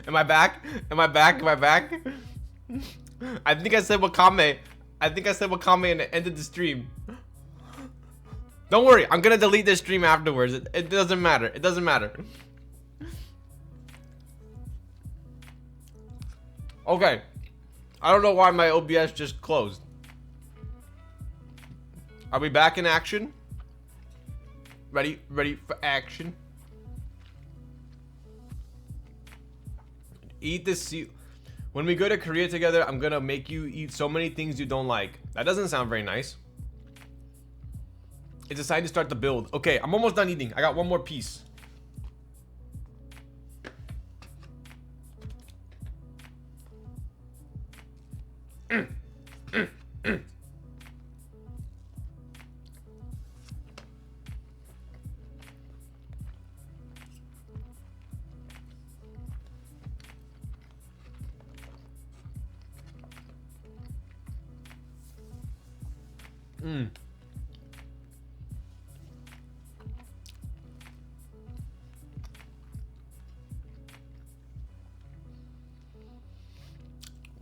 Am I back? Am I back? Am I back? I think I said wakame. I think I said wakame and it ended the stream. Don't worry, I'm gonna delete this stream afterwards. It doesn't matter. It doesn't matter. Okay. I don't know why my OBS just closed. Are we back in action? Ready for action? Eat this sea. When we go to Korea together, I'm gonna make you eat so many things you don't like. That doesn't sound very nice. It's decided to start the build. Okay, I'm almost done eating. I got one more piece.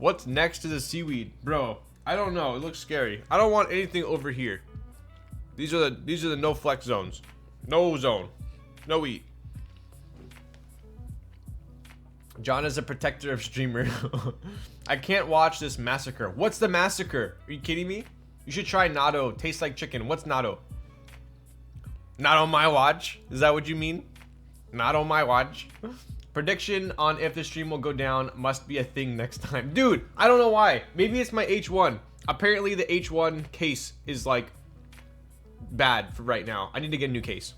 What's next to the seaweed? Bro, I don't know. It looks scary. I don't want anything over here. These are the no flex zones. No zone. No eat. John is a protector of streamer. I can't watch this massacre. What's the massacre? Are you kidding me? You should try natto. Tastes like chicken. What's natto? Not on my watch. Is that what you mean? Not on my watch. Prediction on if the stream will go down must be a thing next time. Dude, I don't know why. Maybe it's my H1. Apparently the H1 case is like bad for right now. I need to get a new case.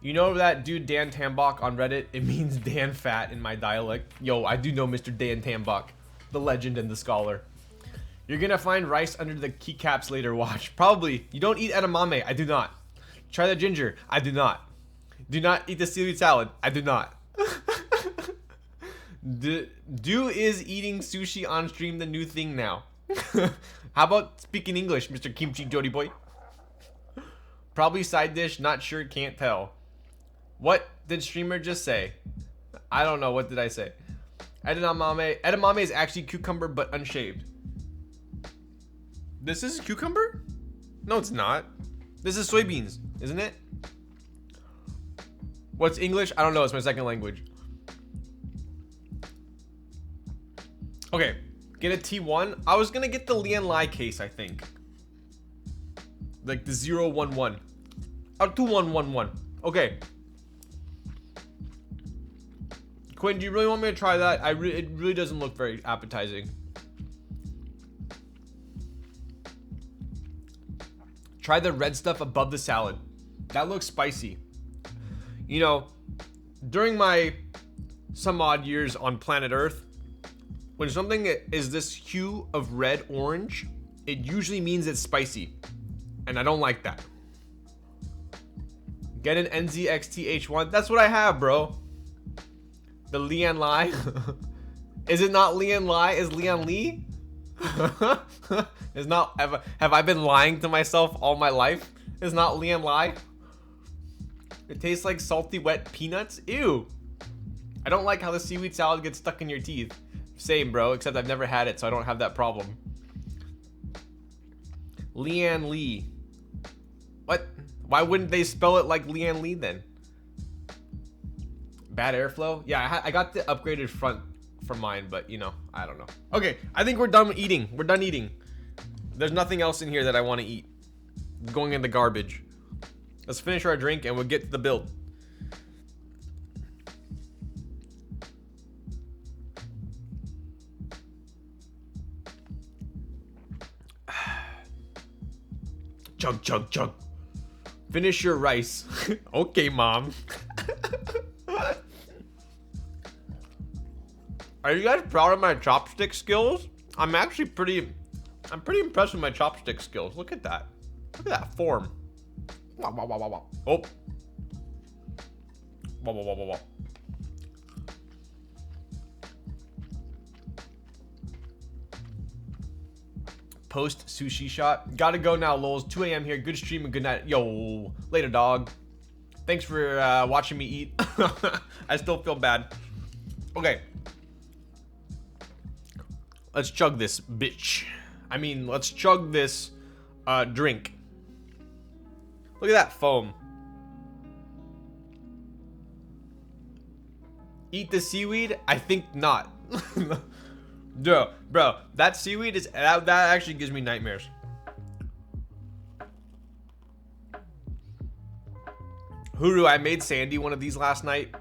You know that dude Dan Tambach on Reddit? It means Dan Fat in my dialect. Yo, I do know Mr. Dan Tambach, the legend and the scholar. You're gonna find rice under the keycaps later, watch. Probably. You don't eat edamame. I do not. Try the ginger. I do not. Do not eat the seaweed salad. I do not. Do is eating sushi on stream the new thing now? How about speaking English, Mr. Kimchi Jody boy? Probably side dish, not sure, can't tell. What did streamer just say? I don't know, what did I say? Edamame. Edamame is actually cucumber but unshaved. This is cucumber? No, it's not. This is soybeans, isn't it? What's English? I don't know, it's my second language. Okay, get a T1. I was gonna get the Lian Lai case, I think. Like the 011. Or 2111. Okay. Quinn, do you really want me to try that? It really doesn't look very appetizing. Try the red stuff above the salad. That looks spicy. You know, during my some odd years on planet Earth, when something is this hue of red orange, it usually means it's spicy. And I don't like that. Get an NZXT-H1. That's what I have, bro. The Lian Lai. Is it not Lian Lai? Is Lian Lee? Is not. Have I been lying to myself all my life? Is not Lian Lai? It tastes like salty wet peanuts. Ew. I don't like how the seaweed salad gets stuck in your teeth. Same, bro, except I've never had it, so I don't have that problem. Lian Lee. What? Why wouldn't they spell it like Lian Lee then? Bad airflow? Yeah, I got the upgraded front for mine, but you know, I don't know. Okay, I think we're done eating. We're done eating. There's nothing else in here that I want to eat. Going in the garbage. Let's finish our drink and we'll get to the build. Chug, chug, chug. Finish your rice. Okay, mom. Are you guys proud of my chopstick skills? I'm actually pretty impressed with my chopstick skills. Look at that. Look at that form. Wow, wow, wow, wow, wow. Oh. Wow, wow, wow, wow, wow. Post sushi shot. Gotta go now, lols. 2 a.m. here. Good stream and good night. Yo, later, dog. Thanks for watching me eat. I still feel bad. Okay. Let's chug this bitch. I mean, let's chug this drink. Look at that foam. Eat the seaweed? I think not. Bro, that seaweed is that actually gives me nightmares. Huru, I made Sandy one of these last night,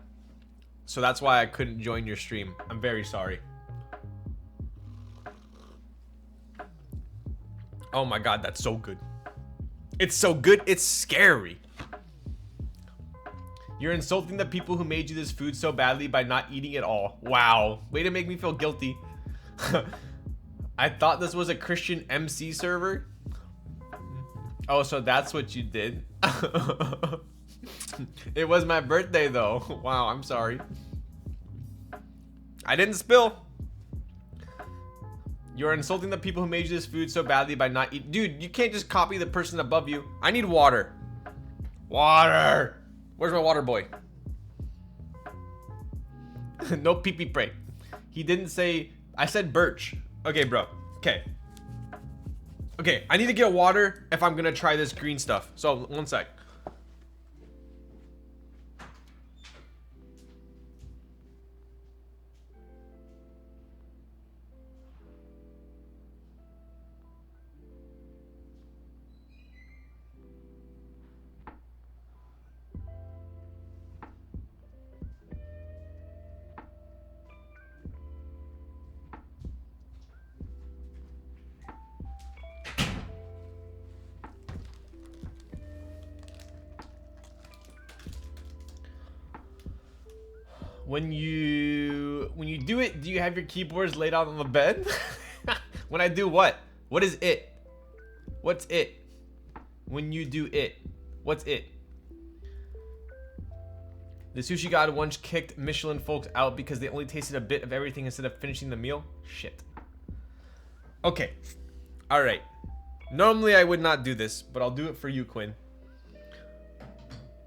so that's why I couldn't join your stream. I'm very sorry. Oh my god, that's so good. It's so good, it's scary. You're insulting the people who made you this food so badly by not eating it all. Wow, way to make me feel guilty. I thought this was a Christian MC server. Oh, so that's what you did. It was my birthday though. Wow, I'm sorry. I didn't spill. You're insulting the people who made you this food so badly by not eating. Dude, you can't just copy the person above you. I need water. Water. Where's my water boy? No pee-pee pray. He didn't say. I said birch. Okay, bro. Okay. Okay, I need to get water if I'm gonna try this green stuff. So, one sec. When you do it, do you have your keyboards laid out on the bed? When I do what? What is it? What's it? When you do it, what's it? The sushi god once kicked Michelin folks out because they only tasted a bit of everything instead of finishing the meal. Shit. Okay. All right. Normally I would not do this, but I'll do it for you, Quinn.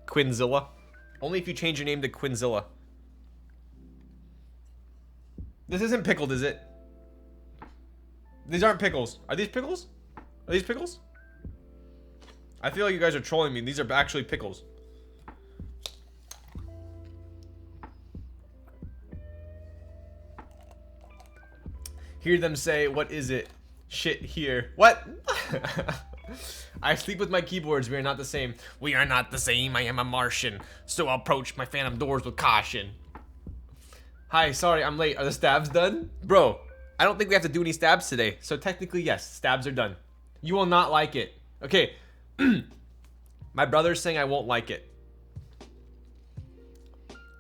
Quinzilla. Only if you change your name to Quinzilla. This isn't pickled, is it? These aren't pickles. Are these pickles? Are these pickles? I feel like you guys are trolling me. These are actually pickles. Hear them say, what is it? Shit here. What? I sleep with my keyboards. We are not the same. We are not the same. I am a Martian. So I'll approach my phantom doors with caution. Hi, sorry, I'm late. Are the stabs done? Bro, I don't think we have to do any stabs today. So technically, yes, stabs are done. You will not like it. Okay. My brother's saying I won't like it.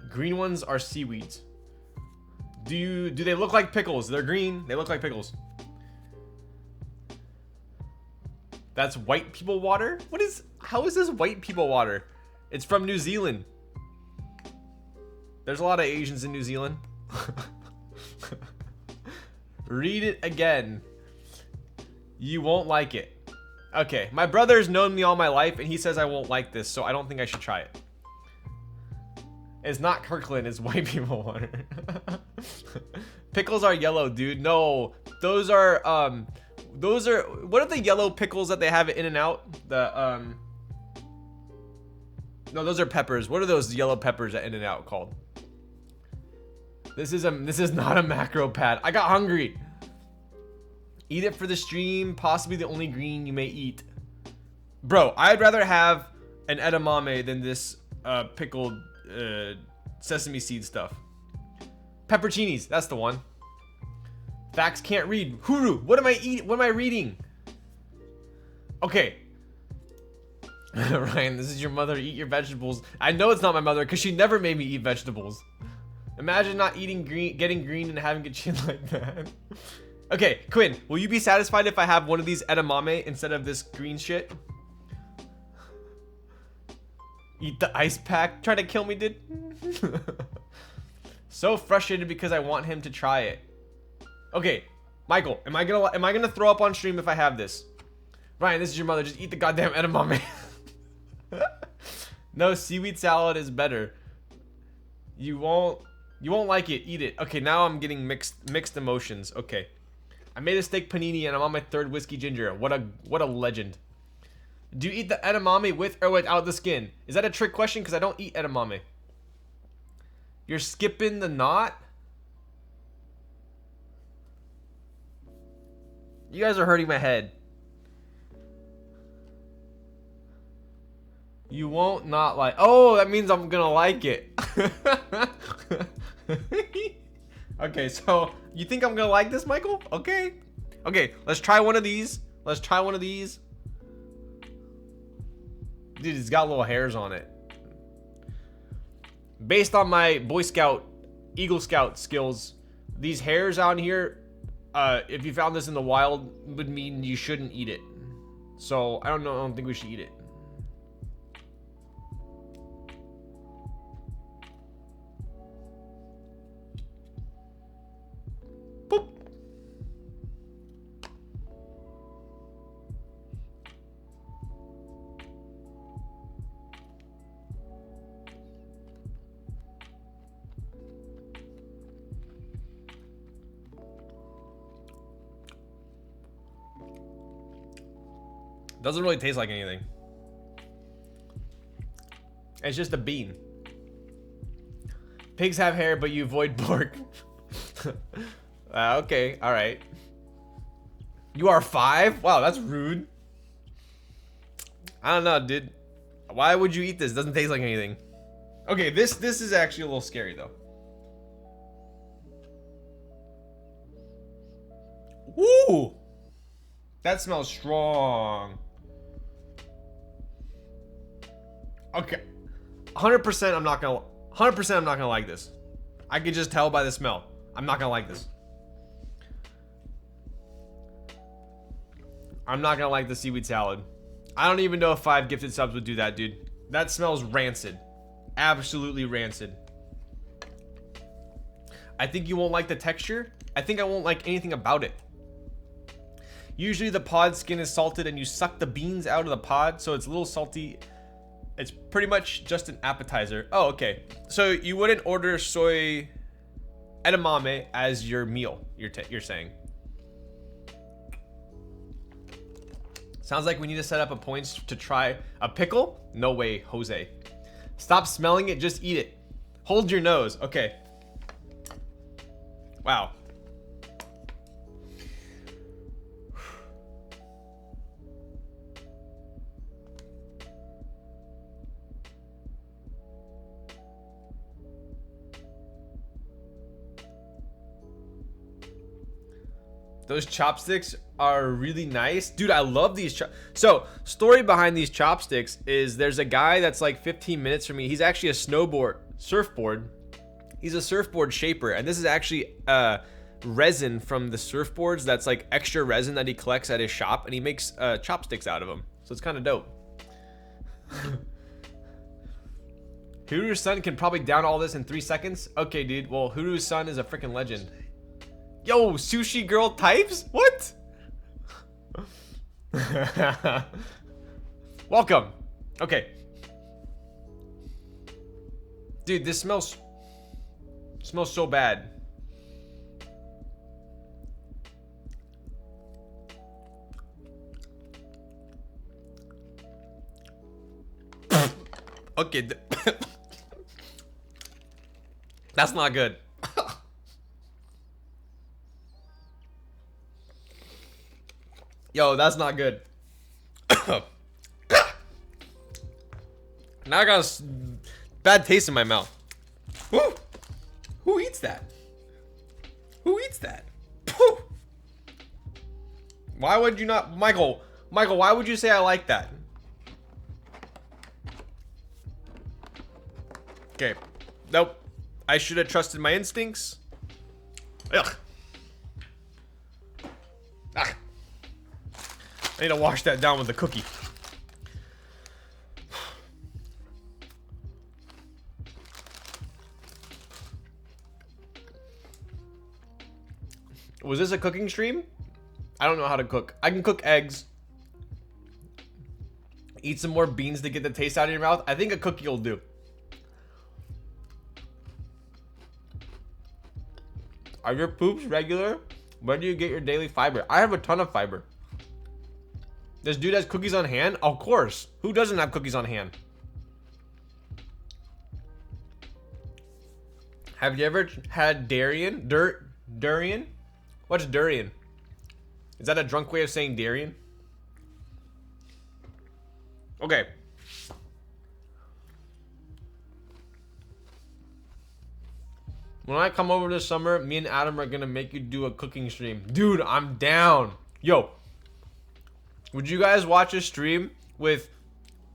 Green ones are seaweeds. Do they look like pickles? They're green. They look like pickles. That's white people water? How is this white people water? It's from New Zealand. There's a lot of Asians in New Zealand. Read it again. You won't like it. Okay, my brother's known me all my life and he says I won't like this, so I don't think I should try it. It's not Kirkland, it's white people water. Pickles are yellow, dude. No, those are what are the yellow pickles that they have at In-N-Out? No, those are peppers. What are those yellow peppers at In-N-Out called? This is not a Macropad. I got hungry. Eat it for the stream. Possibly the only green you may eat. Bro, I'd rather have an edamame than this pickled sesame seed stuff. Pepperoncinis, that's the one. Facts can't read. Huru, what am I eating? What am I reading? Okay. Ryan, this is your mother. Eat your vegetables. I know it's not my mother because she never made me eat vegetables. Imagine not eating green, getting green and having a chin like that. Okay, Quinn, will you be satisfied if I have one of these edamame instead of this green shit? Eat the ice pack. Try to kill me, dude. So frustrated because I want him to try it. Okay, Michael, am I gonna throw up on stream if I have this? Ryan, this is your mother. Just eat the goddamn edamame. No, seaweed salad is better. You won't like it. Eat it. Okay, now I'm getting mixed emotions. Okay. I made a steak panini and I'm on my 3rd whiskey ginger. What a legend. Do you eat the edamame with or without the skin? Is that a trick question? Because I don't eat edamame. You're skipping the knot? You guys are hurting my head. You won't not like. Oh, that means I'm gonna like it. Okay, so you think I'm gonna like this, Michael? Okay. Okay, let's try one of these. Let's try one of these. Dude, it's got little hairs on it. Based on my Boy Scout, Eagle Scout skills, these hairs out here, if you found this in the wild, would mean you shouldn't eat it. So I don't think we should eat it. Boop. Doesn't really taste like anything. It's just a bean. Pigs have hair, but you avoid pork. Okay, all right. You are 5? Wow, that's rude. I don't know, dude. Why would you eat this? It doesn't taste like anything. Okay, this is actually a little scary though. Ooh, that smells strong. Okay, 100% I'm not gonna like this. I can just tell by the smell. I'm not gonna like this. I'm not gonna like the seaweed salad. I don't even know if 5 gifted subs would do that, dude. That smells rancid. Absolutely rancid. I think you won't like the texture. I think I won't like anything about it. Usually the pod skin is salted and you suck the beans out of the pod, so it's a little salty. It's pretty much just an appetizer. Oh, okay. So you wouldn't order soy edamame as your meal, you're saying. Sounds like we need to set up a points to try a pickle? No way, Jose. Stop smelling it, just eat it. Hold your nose. Okay. Wow. Those chopsticks are really nice. Dude, I love these So, story behind these chopsticks is there's a guy that's like 15 minutes from me. He's actually a surfboard. He's a surfboard shaper. And this is actually resin from the surfboards. That's like extra resin that he collects at his shop. And he makes chopsticks out of them. So it's kind of dope. Huru's son can probably down all this in 3 seconds. Okay, dude. Well, Huru's son is a freaking legend. Yo, sushi girl types? What? Welcome. Okay. Dude, this smells so bad. Okay. That's not good. Yo, that's not good. Now I got a bad taste in my mouth. Who eats that? Who eats that? Why would you not, Michael, why would you say I like that? Okay. Nope. I should have trusted my instincts. Ugh. Ah. I need to wash that down with a cookie. Was this a cooking stream? I don't know how to cook. I can cook eggs. Eat some more beans to get the taste out of your mouth. I think a cookie will do. Are your poops regular? Where do you get your daily fiber? I have a ton of fiber. This dude has cookies on hand? Of course. Who doesn't have cookies on hand? Have you ever had durian? Durian? What's durian? Is that a drunk way of saying durian? Okay. When I come over this summer, me and Adam are gonna make you do a cooking stream. Dude, I'm down. Yo, would you guys watch a stream with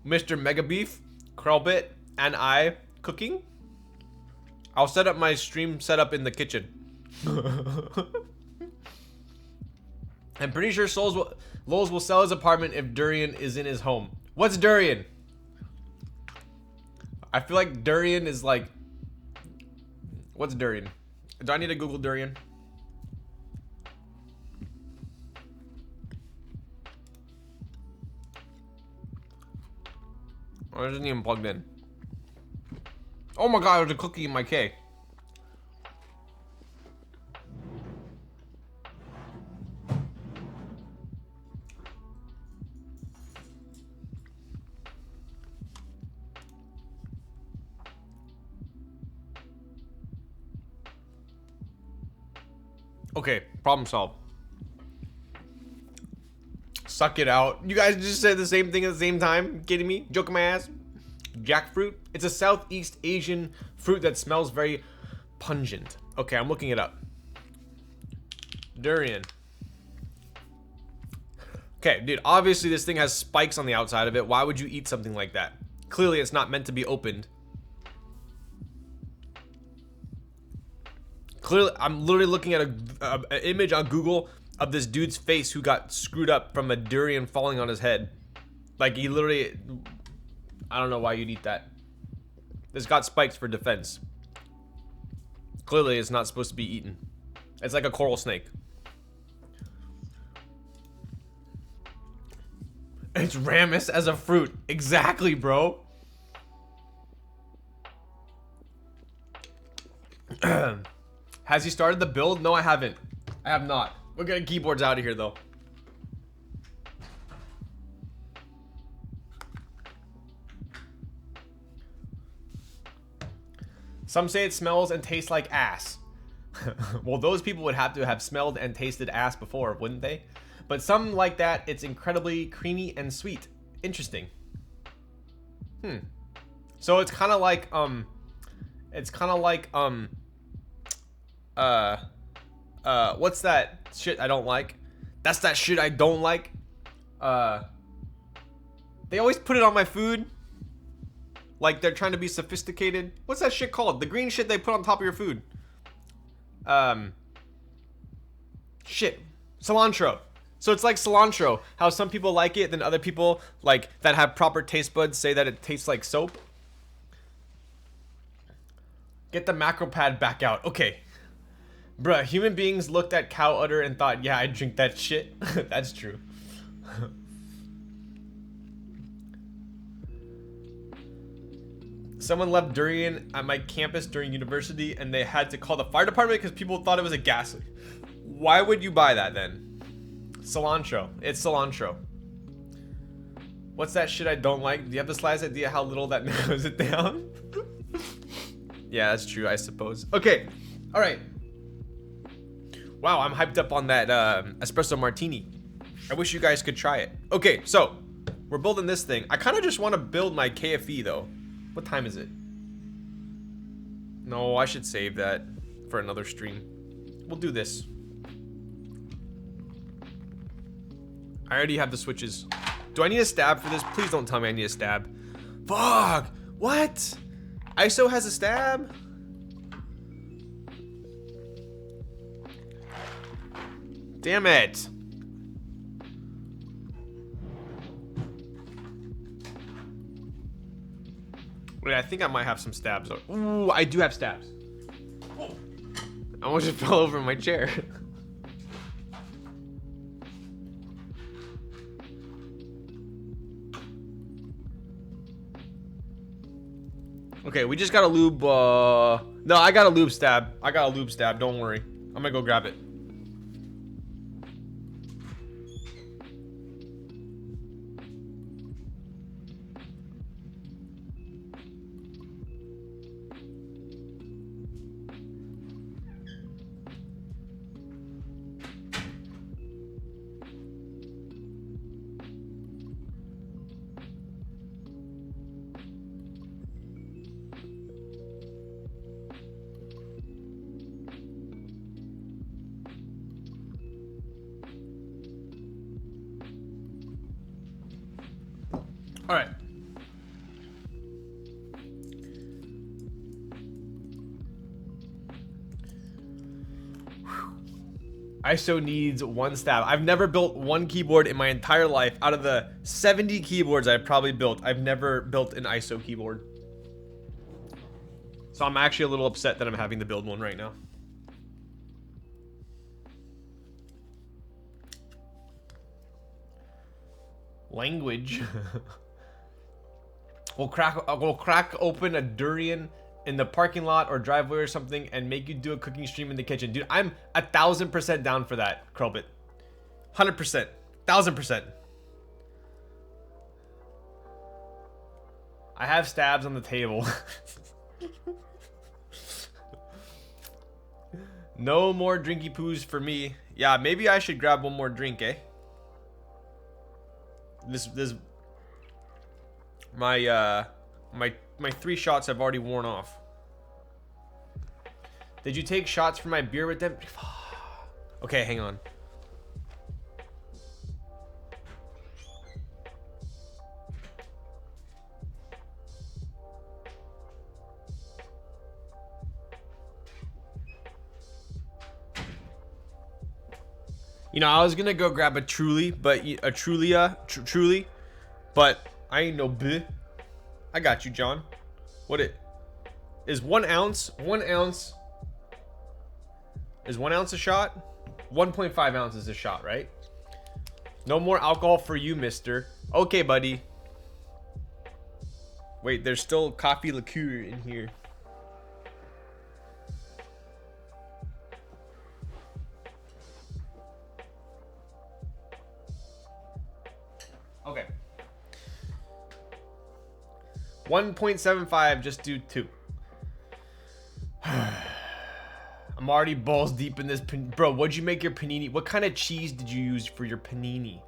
Mr. Mega Beef, Krellbit, and I cooking? I'll set up my stream setup in the kitchen. I'm pretty sure Lowe's will sell his apartment if durian is in his home. What's durian? I feel like durian is like... What's durian? Do I need to Google durian? Oh, it isn't even plugged in. Oh my god, there's a cookie in my cake. Okay, problem solved. Suck it out. You guys just said the same thing at the same time? Kidding me? Joking my ass? Jackfruit? It's a Southeast Asian fruit that smells very pungent. Okay, I'm looking it up. Durian. Okay, dude, obviously this thing has spikes on the outside of it. Why would you eat something like that? Clearly it's not meant to be opened. Clearly, I'm literally looking at an image on Google of this dude's face who got screwed up from a durian falling on his head. Like, he literally... I don't know why you'd eat that. This got spikes for defense. Clearly, it's not supposed to be eaten. It's like a coral snake. It's Ramus as a fruit. Exactly, bro. Has he started the build? No, I haven't. I have not. We're getting keyboards out of here, though. Some say it smells and tastes like ass. Well, those people would have to have smelled and tasted ass before, wouldn't they? But some like that, it's incredibly creamy and sweet. Interesting. So it's kind of like, what's that shit I don't like? That's that shit I don't like. They always put it on my food. Like they're trying to be sophisticated. What's that shit called? The green shit they put on top of your food. Shit. Cilantro. So it's like cilantro. How some people like it, then other people like that have proper taste buds say that it tastes like soap. Get the Macropad back out. Okay. Bruh, human beings looked at cow udder and thought, yeah, I drink that shit. That's true. Someone left durian at my campus during university and they had to call the fire department because people thought it was a gas leak. Why would you buy that then? Cilantro. It's cilantro. What's that shit I don't like? Do you have the slightest idea how little that narrows it down? Yeah, that's true, I suppose. Okay. All right. Wow, I'm hyped up on that espresso martini. I wish you guys could try it. Okay, so we're building this thing. I kind of just want to build my KFE though. What time is it? No, I should save that for another stream. We'll do this. I already have the switches. Do I need a stab for this? Please don't tell me I need a stab. Fuck! What? ISO has a stab? Damn it. Wait, I think I might have some stabs. Ooh, I do have stabs. I almost just fell over in my chair. Okay, we just got a lube. No, I got a lube stab. I got a lube stab. Don't worry. I'm gonna go grab it. All right. ISO needs one stab. I've never built one keyboard in my entire life. Out of the 70 keyboards I've probably built, I've never built an ISO keyboard. So I'm actually a little upset that I'm having to build one right now. Language. We'll crack open a durian in the parking lot or driveway or something and make you do a cooking stream in the kitchen. Dude, I'm 1000% down for that, Krobit. 100%. 1000%. I have stabs on the table. No more drinky poos for me. Yeah, maybe I should grab one more drink, eh? My 3 shots have already worn off. Did you take shots for my beer with them? Okay, hang on. You know, I was gonna go grab a Truly, but a Truly, but I ain't no bitch. I got you, John. What it is 1 ounce? 1 ounce is 1 ounce a shot? 1.5 ounces a shot, right? No more alcohol for you, mister. Okay, buddy. Wait, there's still coffee liqueur in here. Okay. 1.75, just do 2. I'm already balls deep in this. Bro, what'd you make your panini? What kind of cheese did you use for your panini?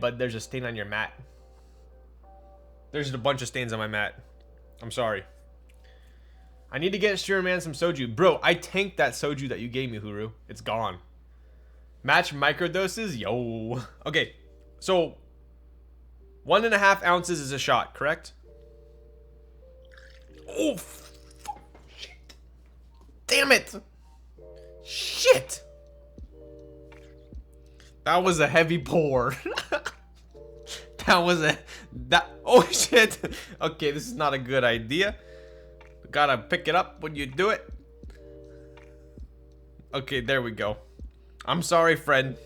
Bud, there's a stain on your mat. There's a bunch of stains on my mat. I'm sorry. I need to get Streamer Man some soju. Bro, I tanked that soju that you gave me, Huru. It's gone. Match microdoses? Yo. Okay, so 1.5 ounces is a shot, correct? Oh, shit. Damn it. Shit. That was a heavy pour. Oh shit. Okay, this is not a good idea. Gotta pick it up when you do it. Okay, there we go. I'm sorry, friend.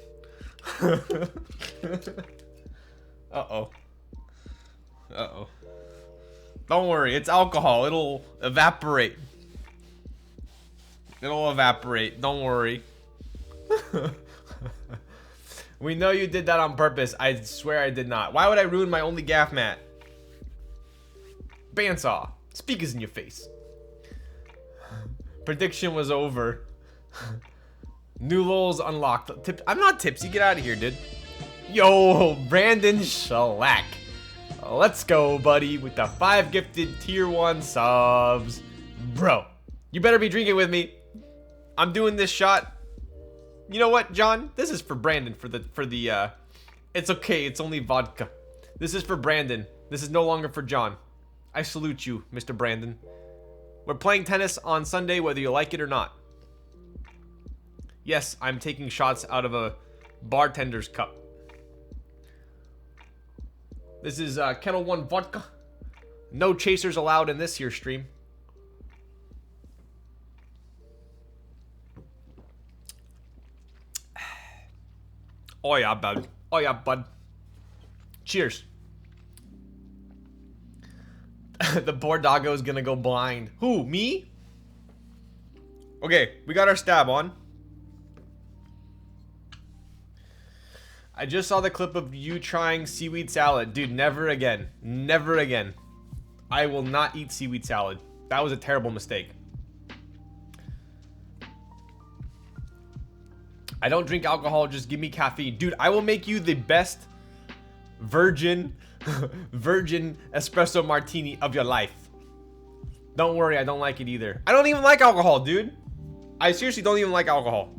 Uh-oh. Uh-oh. Don't worry, it's alcohol. It'll evaporate. It'll evaporate. Don't worry. We know you did that on purpose. I swear I did not. Why would I ruin my only gaff mat? Bandsaw. Speakers in your face. Prediction was over. New lols unlocked. I'm not tipsy. Get out of here, dude. Yo, Brandon Shellac. Let's go, buddy, with the 5 gifted tier 1 subs. Bro, you better be drinking with me. I'm doing this shot. You know what, John? This is for Brandon for the it's okay, it's only vodka. This is for Brandon. This is no longer for John. I salute you, Mr. Brandon. We're playing tennis on Sunday whether you like it or not. Yes, I'm taking shots out of a bartender's cup. This is Kettle One vodka. No chasers allowed in this here stream. Oh yeah, bud. Oh yeah, bud. Cheers. The poor doggo is gonna go blind. Who? Me? Okay, we got our stab on. I just saw the clip of you trying seaweed salad. Dude, never again. Never again. I will not eat seaweed salad. That was a terrible mistake. I don't drink alcohol, just give me caffeine. Dude, I will make you the best virgin espresso martini of your life. Don't worry, I don't like it either. I don't even like alcohol, dude. I seriously don't even like alcohol.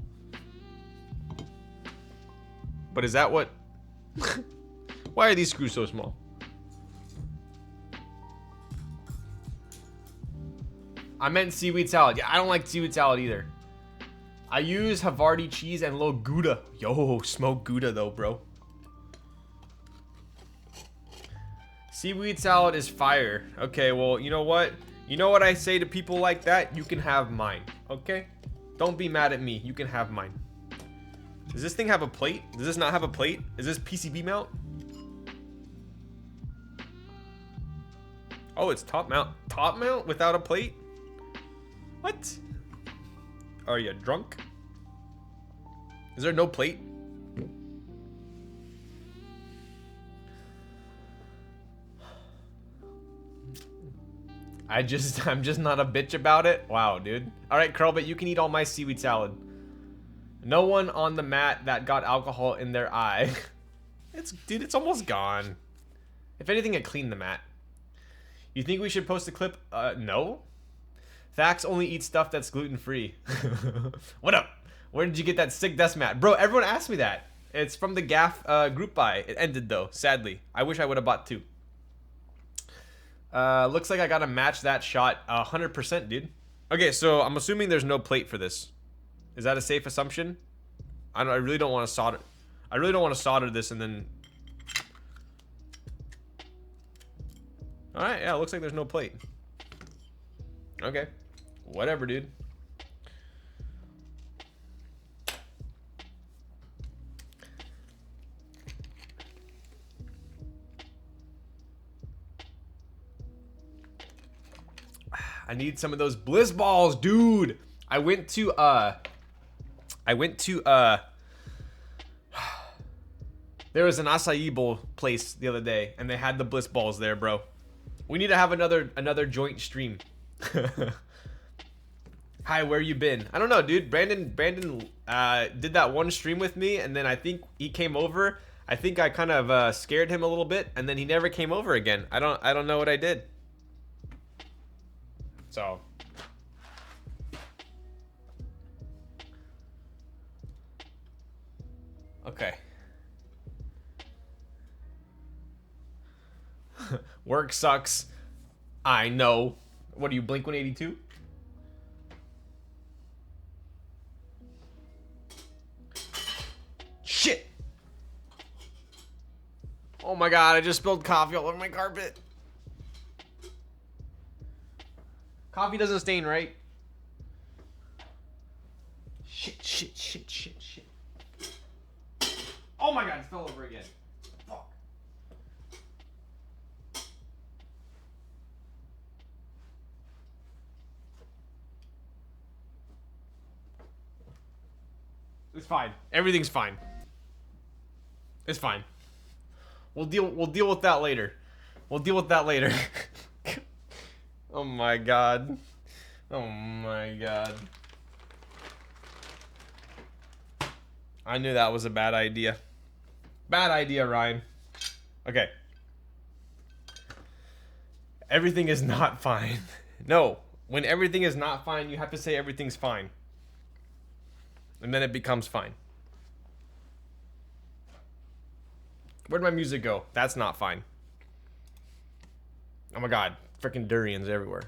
But is that what... Why are these screws so small? I meant seaweed salad. Yeah, I don't like seaweed salad either. I use Havarti cheese and low Gouda. Yo, smoke Gouda though, bro. Seaweed salad is fire. Okay, well, you know what? You know what I say to people like that? You can have mine, okay? Don't be mad at me. You can have mine. Does this thing have a plate? Does this not have a plate? Is this PCB mount? Oh, it's top mount. Top mount without a plate? What? Are you drunk? Is there no plate? I'm just not a bitch about it. Wow, dude. All right, Curl, but you can eat all my seaweed salad. No one on the mat that got alcohol in their eye. Dude, it's almost gone. If anything, it cleaned the mat. You think we should post a clip? No. Thax only eats stuff that's gluten-free. What up? Where did you get that sick desk mat? Bro, everyone asked me that. It's from the Gaff group buy. It ended though, sadly. I wish I would have bought two. Looks like I gotta match that shot 100%, dude. Okay, so I'm assuming there's no plate for this. Is that a safe assumption? I really don't want to solder. I really don't want to solder this and then... Alright, yeah, it looks like there's no plate. Okay. Whatever, dude. I need some of those bliss balls, dude. I went to there was an acai bowl place the other day and they had the bliss balls there, bro. We need to have another joint stream. Hi, where you been? I don't know, dude. Brandon did that one stream with me and then I think he came over. I think I kind of scared him a little bit and then he never came over again. I don't know what I did. So okay. Work sucks. I know. What are you, Blink 182? Shit. Oh my god, I just spilled coffee all over my carpet. Coffee doesn't stain, right? Shit. Oh my god, it fell over again. Fuck. It's fine. Everything's fine. It's fine. We'll deal with that later. We'll deal with that later. Oh my god. Oh my god. I knew that was a bad idea. Bad idea, Ryan. Okay. Everything is not fine. No. When everything is not fine, you have to say everything's fine. And then it becomes fine. Where'd my music go? That's not fine. Oh my god. Freaking durians everywhere.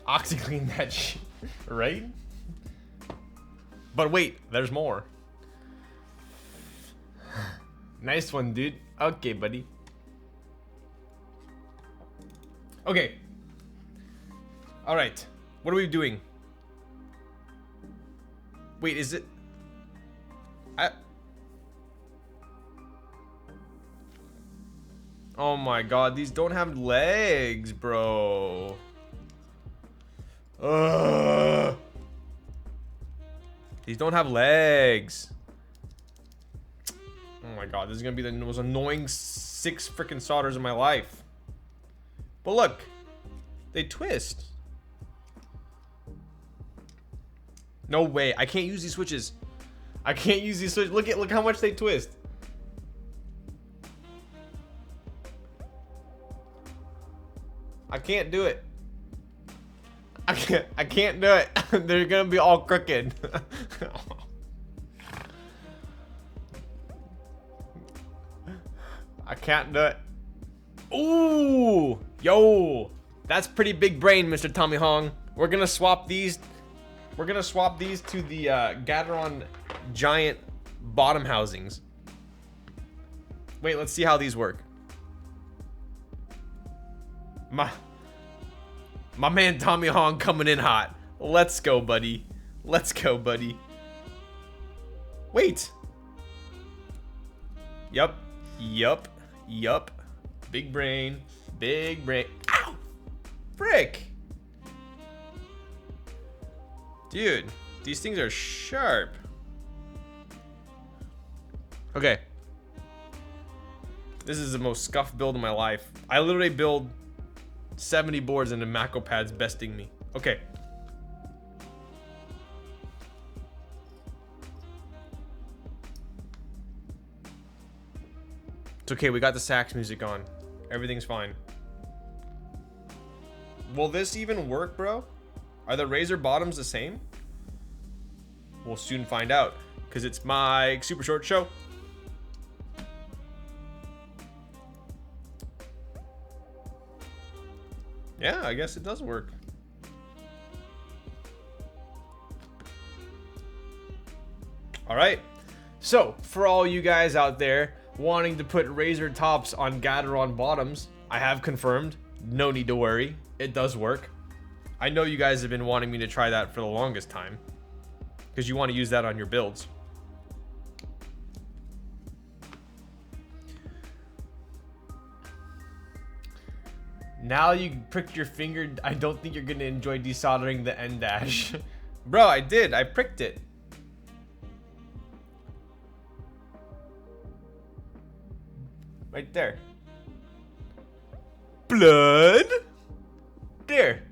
OxyClean that shit. Right? But wait, there's more. Nice one, dude. Okay, buddy. Okay. Alright. What are we doing? Wait, is it... Oh my god, these don't have legs, bro. Ugh. These don't have legs. Oh my god, this is gonna be the most annoying 6 freaking solders in my life. But look, they twist. No way, I can't use these switches. I can't use these switches. Look how much they twist. I can't do it. I can't do it. They're gonna be all crooked. I can't do it. Ooh, yo, that's pretty big brain, Mr. Tommy Hong. We're gonna swap these. We're gonna swap these to the Gateron giant bottom housings. Wait, let's see how these work. My man Tommy Hong coming in hot. Let's go, buddy. Let's go, buddy. Wait. Yup. Big brain. Big brain. Ow! Frick. Dude, these things are sharp. Okay. This is the most scuffed build of my life. I literally build 70 boards and the Macropad's besting me. Okay. It's okay, we got the sax music on. Everything's fine. Will this even work, bro? Are the Razer bottoms the same? We'll soon find out, because it's my super short show. Yeah, I guess it does work. All right. So, for all you guys out there wanting to put Razer tops on Gateron bottoms, I have confirmed. No need to worry. It does work. I know you guys have been wanting me to try that for the longest time, because you want to use that on your builds. Now you pricked your finger. I don't think you're gonna enjoy desoldering the end dash. Bro, I did. I pricked it. Right there. Blood. There.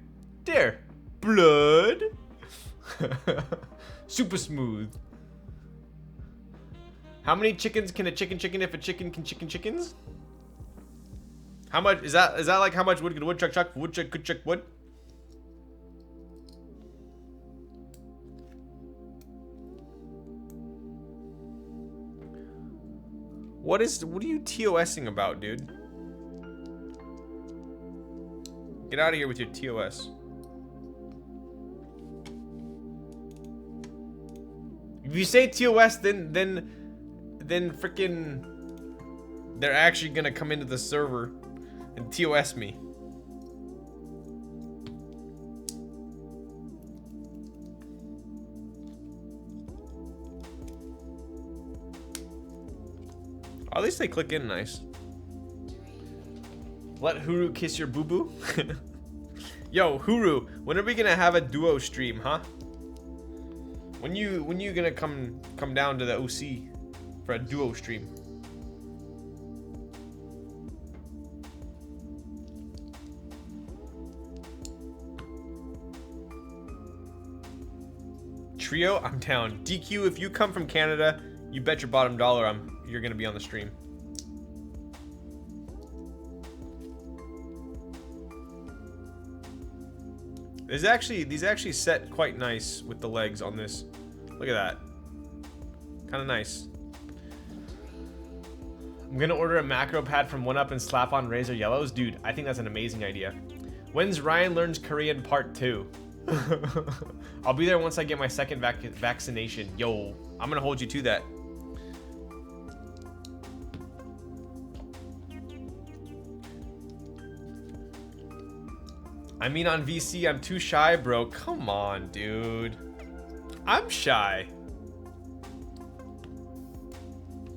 There. Blood. Super smooth. How many chickens can a chicken if a chicken can chickens? How much is that? Is that like how much wood could a woodchuck chuck? Woodchuck could chuck wood? What are you TOSing about, dude? Get out of here with your TOS. If you say TOS, then freaking they're actually gonna come into the server and TOS me. At least they click in nice. Let Huru kiss your boo-boo? Yo, Huru, when are we gonna have a duo stream, huh? When you gonna come down to the OC for a duo stream? Trio, I'm down. DQ, if you come from Canada, you bet your bottom dollar you're gonna be on the stream. These actually set quite nice with the legs on this. Look at that. Kind of nice. I'm gonna order a Macropad from 1UP and slap on Razer Yellows. Dude, I think that's an amazing idea. When's Ryan Learns Korean Part 2? I'll be there once I get my second vaccination. Yo, I'm gonna hold you to that. I mean, on VC, I'm too shy, bro. Come on, dude. I'm shy.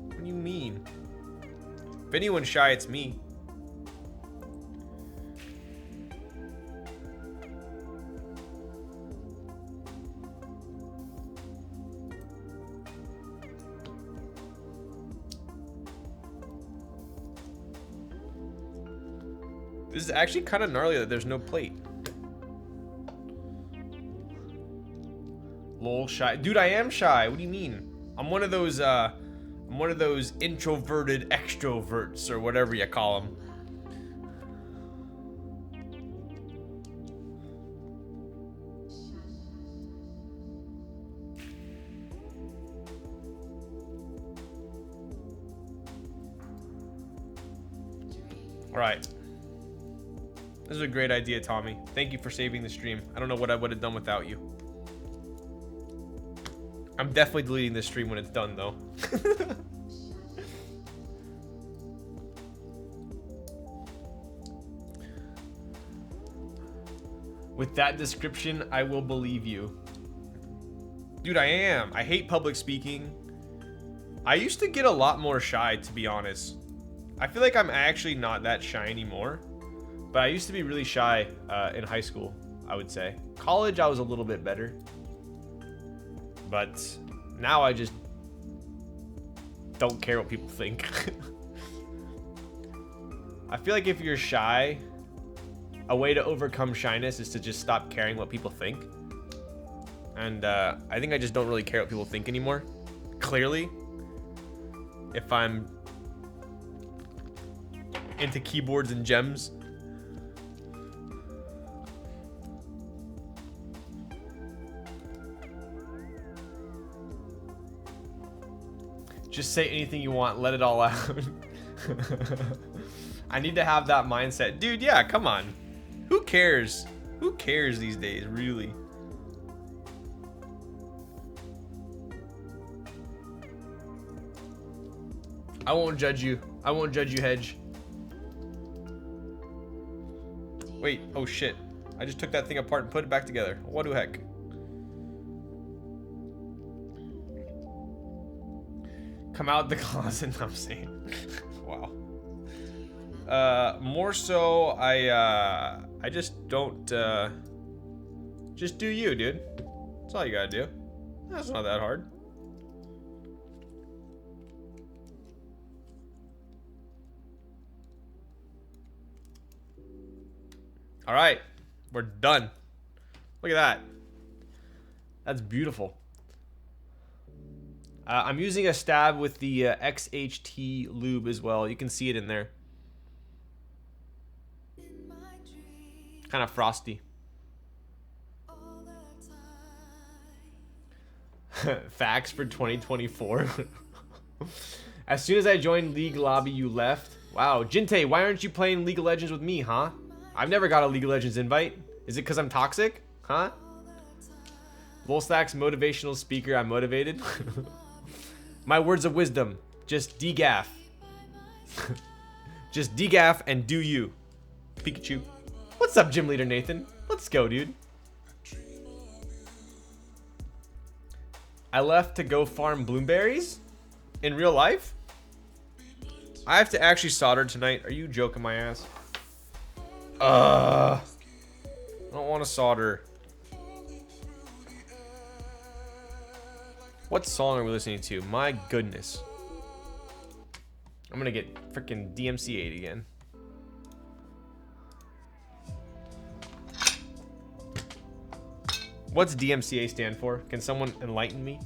What do you mean? If anyone's shy, it's me. This is actually kind of gnarly that there's no plate. Lol, shy. Dude, I am shy. What do you mean? I'm one of those introverted extroverts or whatever you call them. All right. This is a great idea, Tommy. Thank you for saving the stream. I don't know what I would have done without you. I'm definitely deleting this stream when it's done, though. With that description, I will believe you. Dude, I am. I hate public speaking. I used to get a lot more shy, to be honest. I feel like I'm actually not that shy anymore. But I used to be really shy in high school, I would say. College, I was a little bit better. But now I just don't care what people think. I feel like if you're shy, a way to overcome shyness is to just stop caring what people think. And I think I just don't really care what people think anymore. Clearly, if I'm into keyboards and gems. Just say anything you want, let it all out. I need to have that mindset. Dude, yeah, come on. Who cares? Who cares these days, really? I won't judge you. I won't judge you, Hedge. Wait, oh shit. I just took that thing apart and put it back together. What the heck? Come out the closet, I'm saying. Wow. More so, I just don't, just do you, dude. That's all you gotta do. That's not that hard. All right, we're done. Look at that. That's beautiful. I'm using a stab with the XHT lube as well. You can see it in there. Kind of frosty. Facts for 2024. As soon as I joined League Lobby, you left. Wow, Jinte, why aren't you playing League of Legends with me, huh? I've never got a League of Legends invite. Is it because I'm toxic? Huh? Volstack's motivational speaker, I'm motivated. My words of wisdom, just degaff. Just degaff and do you. Pikachu. What's up, Gym Leader Nathan? Let's go, dude. I left to go farm bloomberries? In real life? I have to actually solder tonight. Are you joking my ass? I don't want to solder. What song are we listening to? My goodness. I'm gonna get freaking DMCA'd again. What's DMCA stand for? Can someone enlighten me?